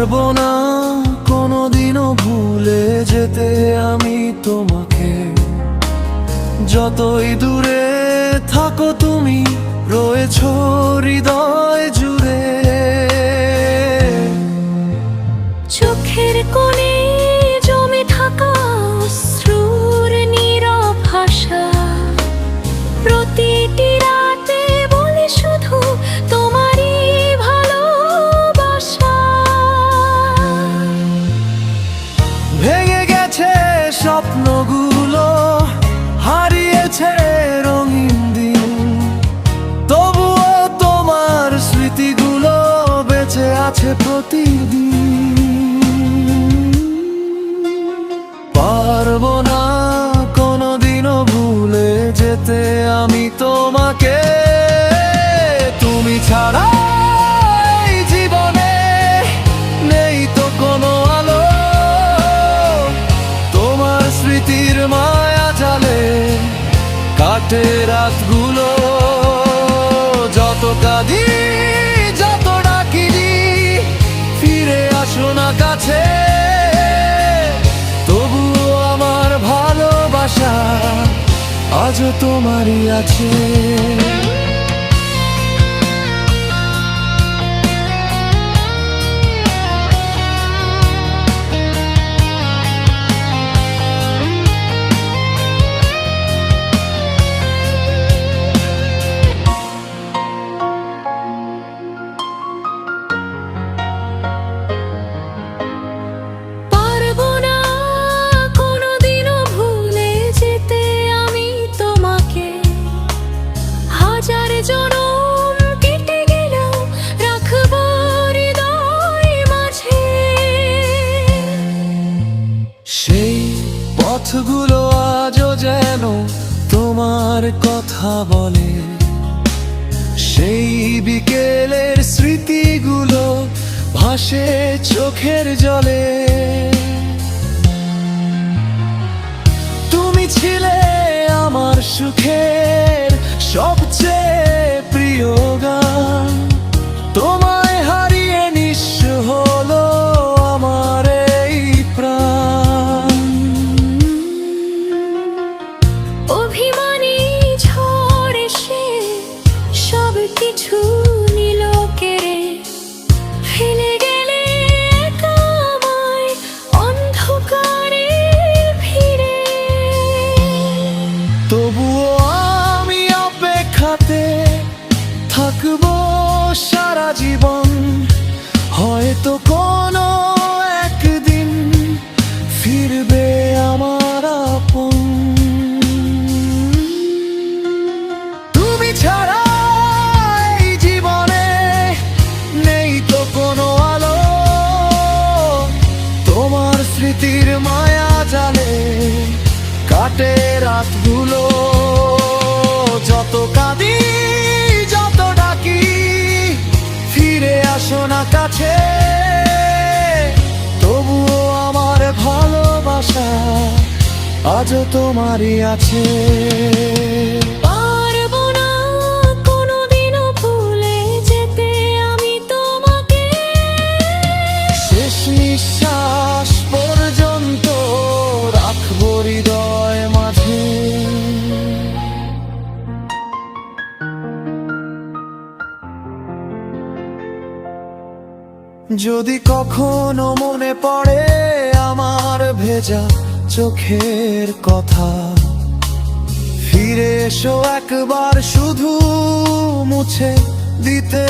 পারবো না কোনোদিনও ভুলে যেতে আমি তোমাকে। যতই দূরে থাকো তুমি রয়েছো হৃদয় জুড়ে। চোখের কোণে জমে থাকা অশ্রুর নীরব ভাষা, প্রতিটি রাতে বলে শুধু তোমারই ভালোবাসা। ভেঙে গেছে স্বপ্নগুলো, হারিয়েছে রঙিন দিন, তবুও তোমার স্মৃতিগুলো বেঁচে আছে প্রতিদিন। পারবো না কোনোদিনও ভুলে যেতে আমি তোমাকে। তুমি ছাড়া এই জীবনে নেই তো কোনো আলো, তোমার স্মৃতির মায়া জালে কাটে রাতগুলো। যত কাঁদি যত ডাকি ফিরে আসো না কাছে, তবুও আমার ভালোবাসা আজও তোমারই আছে। সেই পথগুলো আজও যেন তোমার কথা বলে, সেই বিকেলের স্মৃতিগুলো ভাসে চোখের জলে। তুমি ছিলে আমার সুখের সবচেয়ে প্রিয় গান, তোমায় হারিয়ে নিঃস্ব হলো আমার এই প্রাণ। অভিমানী ঝড় এসে সব কিছু নিল কেড়ে, ফেলে গেলে একা আমায় অন্ধকারে ভিড়ে। তবুও আমি অপেক্ষাতে থাকবো সারা জীবন, হয়তো কোনো একদিন ফিরবে আমার আপন। তুমি ছাড়া এই জীবনে নেই তো কোনো আলো, তোমার স্মৃতির মায়া জালে কাটে রাতগুলো। যত কাঁদি যত ডাকি ফিরে আসো না কাছে, তবুও আমার ভালোবাসা আজও তোমারই আছে। পারবো না কোনোদিনও ভুলে যেতে আমি তোমাকে। শেষ নিঃশ্বাস পর্যন্ত রাখবো হৃদয় মাঝে। যদি কখনো মনে পড়ে আমার ভেজা চোখের কথা, ফিরে এসো একবার শুধু মুছে দিতে